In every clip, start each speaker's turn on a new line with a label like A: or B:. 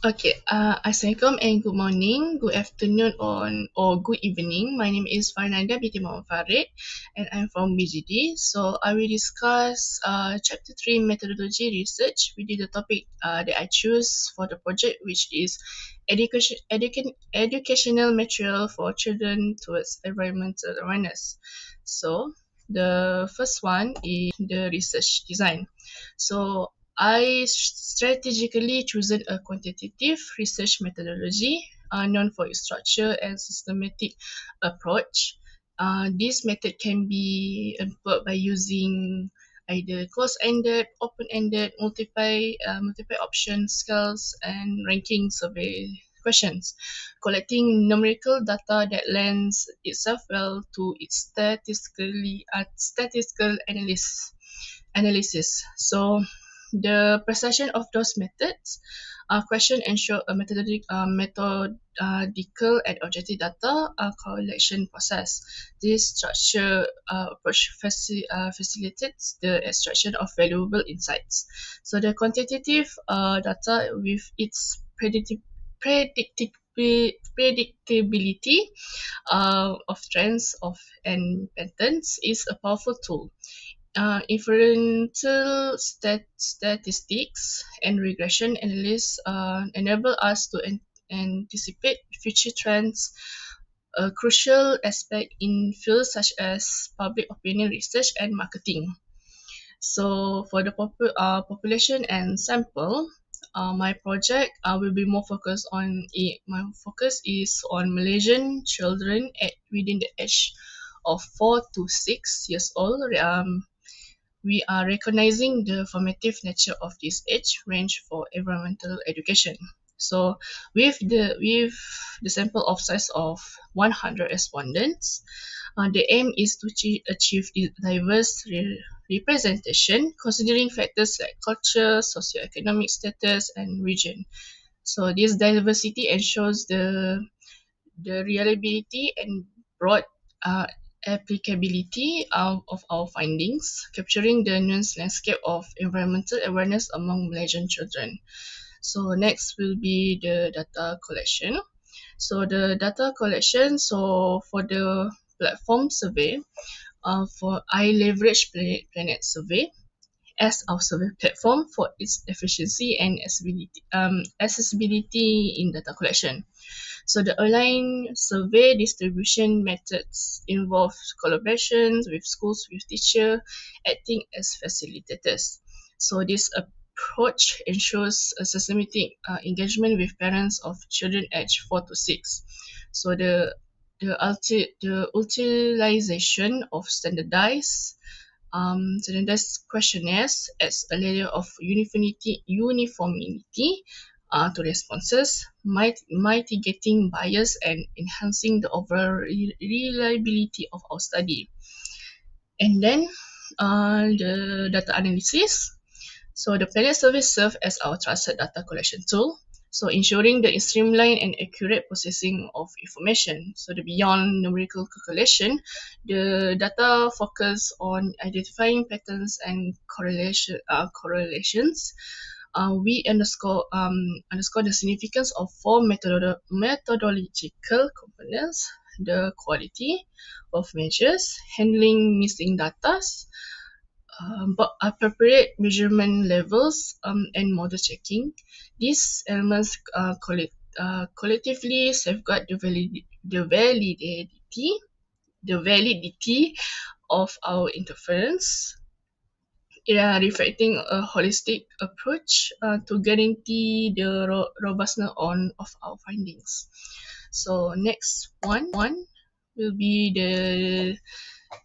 A: Okay, Assalamualaikum and good morning, good afternoon or good evening. My name is Farnanda binti Muhammad Farid and I'm from BGD. So I will discuss chapter 3 methodology research within the topic that I choose for the project, which is educational material for children towards environmental awareness. So the first one is the research design. So I strategically chosen a quantitative research methodology known for its structure and systematic approach. This method can be employed by using either closed-ended, open-ended, multiple option scales, and ranking survey questions, collecting numerical data that lends itself well to its statistical analysis. So the precision of those methods question ensure a methodical and objective data collection process. This structure approach facilitates the extraction of valuable insights. So the quantitative data with its predictability of trends of and patterns is a powerful tool. Inferential statistics and regression analysis enable us to anticipate future trends, a crucial aspect in fields such as public opinion research and marketing. So for the population and sample, my project will be more focused on it. My focus is on Malaysian children within the age of 4 to 6 years old. We are recognizing the formative nature of this age range for environmental education. So with the sample of size of 100 respondents, the aim is to achieve diverse representation considering factors like culture, socioeconomic status, and region. So this diversity ensures the reliability and broad uh, applicability of our findings, capturing the nuanced landscape of environmental awareness among Malaysian children. So next will be the data collection. So the data collection, so for the platform survey, for I leverage Planet Survey as our survey platform for its efficiency and accessibility in data collection. So the online survey distribution methods involve collaborations with schools, with teachers, acting as facilitators. So this approach ensures a systematic engagement with parents of children aged 4 to 6. So the utilization of standardized questionnaires adds a layer of uniformity to responses, mitigating bias and enhancing the overall reliability of our study. And then the data analysis. So the Planet Survey serves as our trusted data collection tool. So ensuring the streamlined and accurate processing of information. So the beyond numerical calculation, the data focus on identifying patterns and correlations. We underscore the significance of four methodological components: the quality of measures, handling missing data, but appropriate measurement levels and model checking. These elements collectively safeguard the validity of our interference, reflecting a holistic approach to guarantee the robustness of our findings. So next one will be the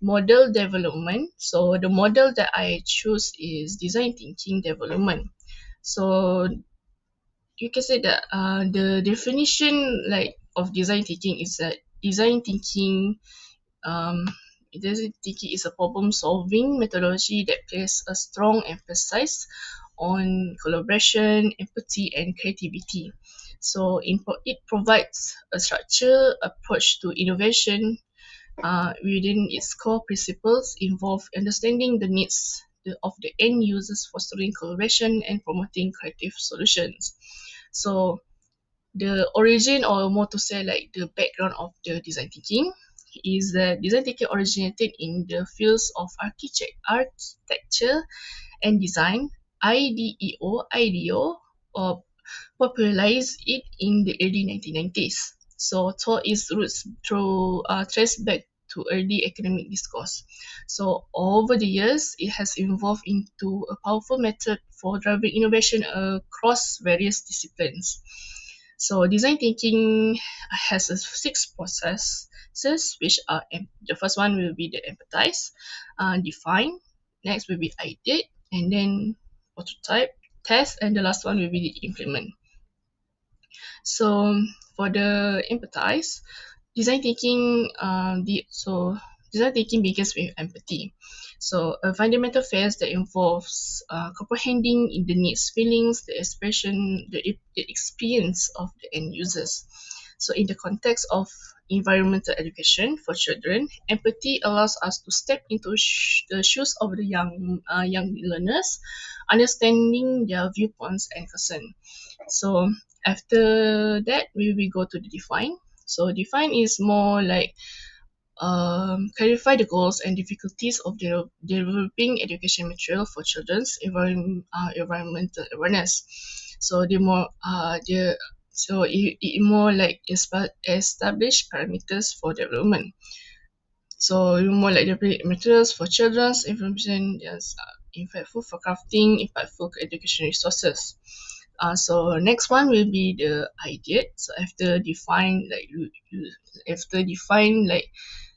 A: model development. So the model that I choose is design thinking development. So you can say that the definition like of design thinking is that um, design thinking is a problem solving methodology that places a strong emphasis on collaboration, empathy, and creativity. So it provides a structured approach to innovation within its core principles involve understanding the needs of the end users, fostering collaboration, and promoting creative solutions. So the origin, or more to say like the background of the design thinking, is that design thinking originated in the fields of architecture and design, or popularized it in the early 1990s. So taught its roots through trace back to early academic discourse. So over the years, it has evolved into a powerful method for driving innovation across various disciplines. So design thinking has six processes, which are the first one will be the empathize, define. Next will be ideate, and then prototype, test, and the last one will be the implement. So for the empathize, design thinking, design thinking begins with empathy. So a fundamental phase that involves comprehending the needs, feelings, the expression, the experience of the end users. So in the context of environmental education for children, empathy allows us to step into the shoes of the young learners, understanding their viewpoints and concern. So after that, we will go to the define. So define is more like clarify the goals and difficulties of developing education material for children's environmental awareness. So it more like establish parameters for development. So more like develop materials for children's information, yes, impactful for crafting, impactful education resources. So next one will be the ideate. So after define like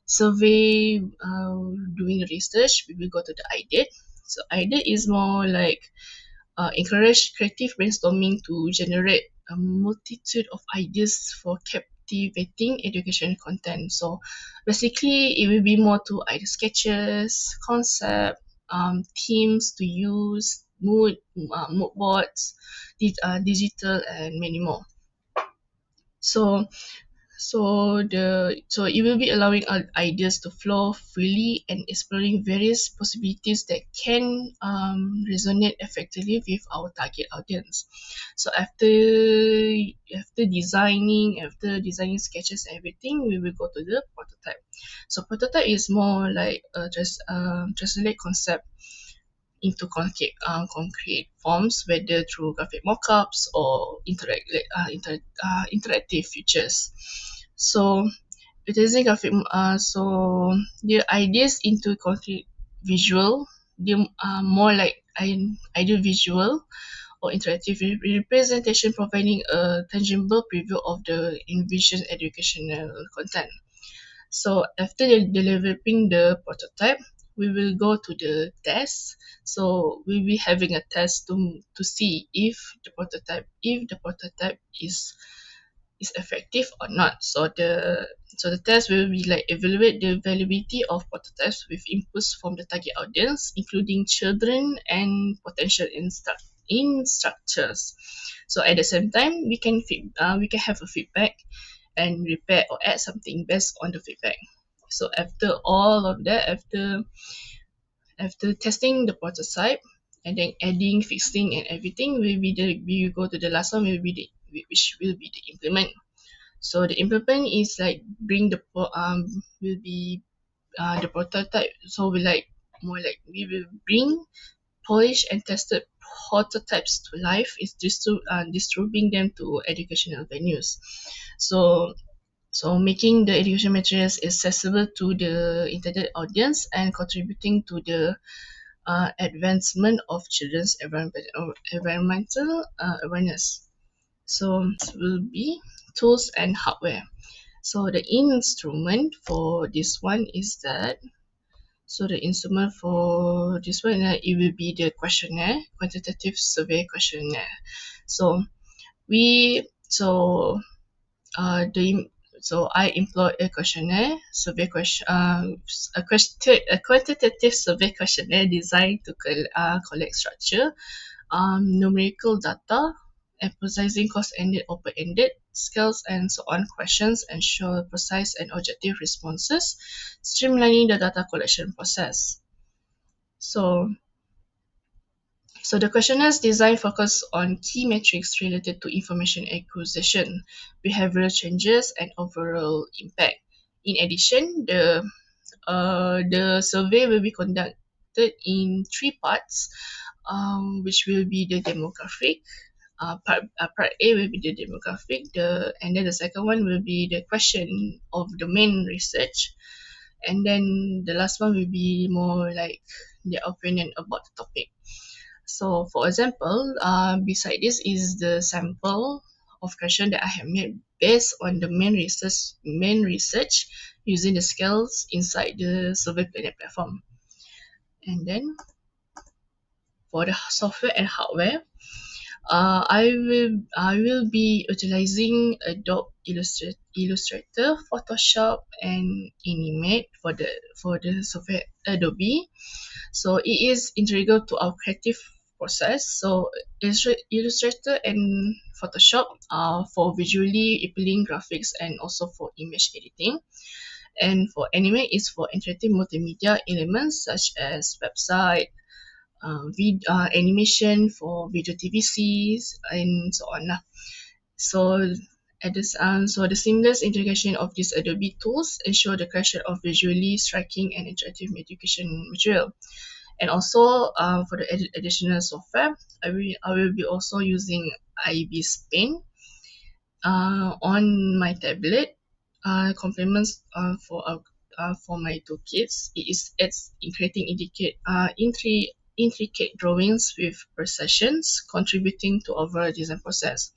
A: survey, doing research, we will go to the ideate. So ideate is more like encourage creative brainstorming to generate a multitude of ideas for captivating education content. So basically, it will be more to either sketches, concept, themes to use, mood boards, digital, and many more. So so it will be allowing our ideas to flow freely and exploring various possibilities that can resonate effectively with our target audience. So after designing sketches and everything, we will go to the prototype. So prototype is more like translate concept into concrete forms, whether through graphic mockups or interactive features. So utilizing the ideas into concrete visual, they are more like ideal visual or interactive representation, providing a tangible preview of the envisioned educational content. So after developing the prototype, we will go to the test. So we'll be having a test to see if the prototype is effective or not. So the test will be like evaluate the validity of prototypes with inputs from the target audience, including children and potential instructors. So at the same time, we can have a feedback and repair or add something based on the feedback. So after all of that, after testing the prototype and then adding, fixing, and everything, we will go to the last one, which will be the implement. So the implement is like bring the will be the prototype. So we will bring polished and tested prototypes to life, is distributing them to educational venues. So making the education materials accessible to the intended audience and contributing to the advancement of children's environmental awareness. So this will be tools and hardware. So the instrument for this one is that, so the instrument for this one, it will be the questionnaire, quantitative survey questionnaire. So we, so the so I employed a questionnaire survey question a quantitative survey questionnaire designed to collect structure, numerical data, emphasizing closed-ended, open-ended, skills, and so on questions, ensure precise and objective responses, streamlining the data collection process. So So the questionnaires design focus on key metrics related to information acquisition, behavioral changes, and overall impact. In addition, the survey will be conducted in three parts, which will be the demographic. Part A will be the demographic, and then the second one will be the question of the main research, and then the last one will be more like their opinion about the topic. So, for example, beside this is the sample of question that I have made based on the main research using the scales inside the Survey Planet platform. And then for the software and hardware, I will be utilizing Adobe Illustrator, Photoshop, and Animate for the software Adobe. So it is integral to our creative process. So Illustrator and Photoshop are for visually appealing graphics and also for image editing. And for Animate is for interactive multimedia elements such as website, animation for video TVCs, and so on. So so the seamless integration of these Adobe tools ensure the creation of visually striking and interactive education material. And also for the additional software, I will be also using IBIS Paint on my tablet. Complements for my two kids. It's in creating intricate drawings with precisions, contributing to overall design process.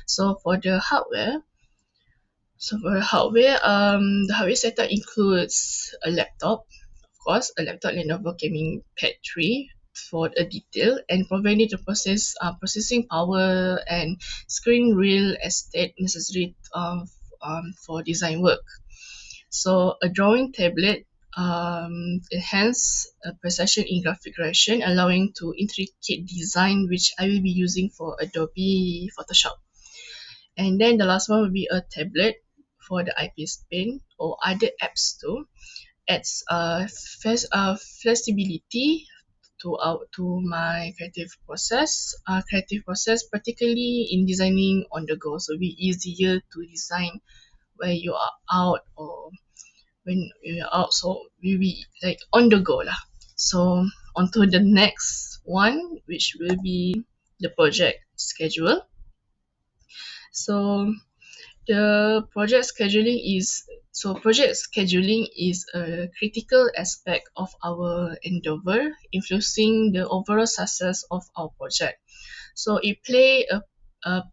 A: So the hardware setup includes a laptop, of course, a laptop Lenovo Gaming Pad 3 for a detail and providing the processing power and screen real estate necessary for design work. So a drawing tablet enhance precision in graphic creation, allowing to intricate design, which I will be using for Adobe Photoshop. And then the last one will be a tablet for the IPS Paint or other apps too. Adds flexibility to my creative process, particularly in designing on the go. So it'll be easier to design where you are out or when you're out. So we'll be like on the go lah. So on to the next one, which will be the project schedule. So project scheduling is a critical aspect of our endeavor, influencing the overall success of our project. So it play a, a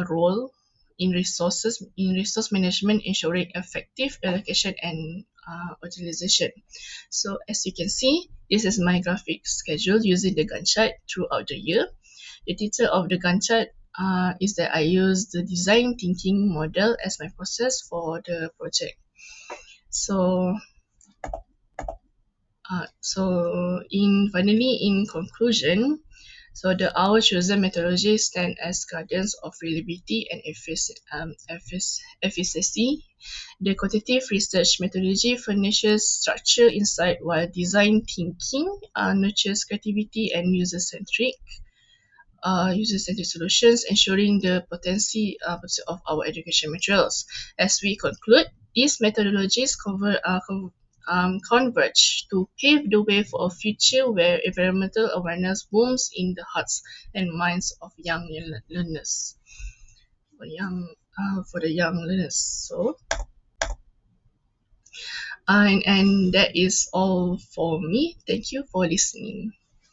A: role in resource management, ensuring effective allocation and utilization. So as you can see, this is my graphic schedule using the Gantt chart throughout the year. The detail of the Gantt chart is that I use the design thinking model as my process for the project. So in conclusion, so our chosen methodology stand as guardians of reliability and efficiency. The quantitative research methodology furnishes structure, insight, while design thinking nurtures creativity and user-centric solutions, ensuring the potency of our education materials. As we conclude, these methodologies converge to pave the way for a future where environmental awareness blooms in the hearts and minds of young learners. For the young learners. So, and that is all for me. Thank you for listening.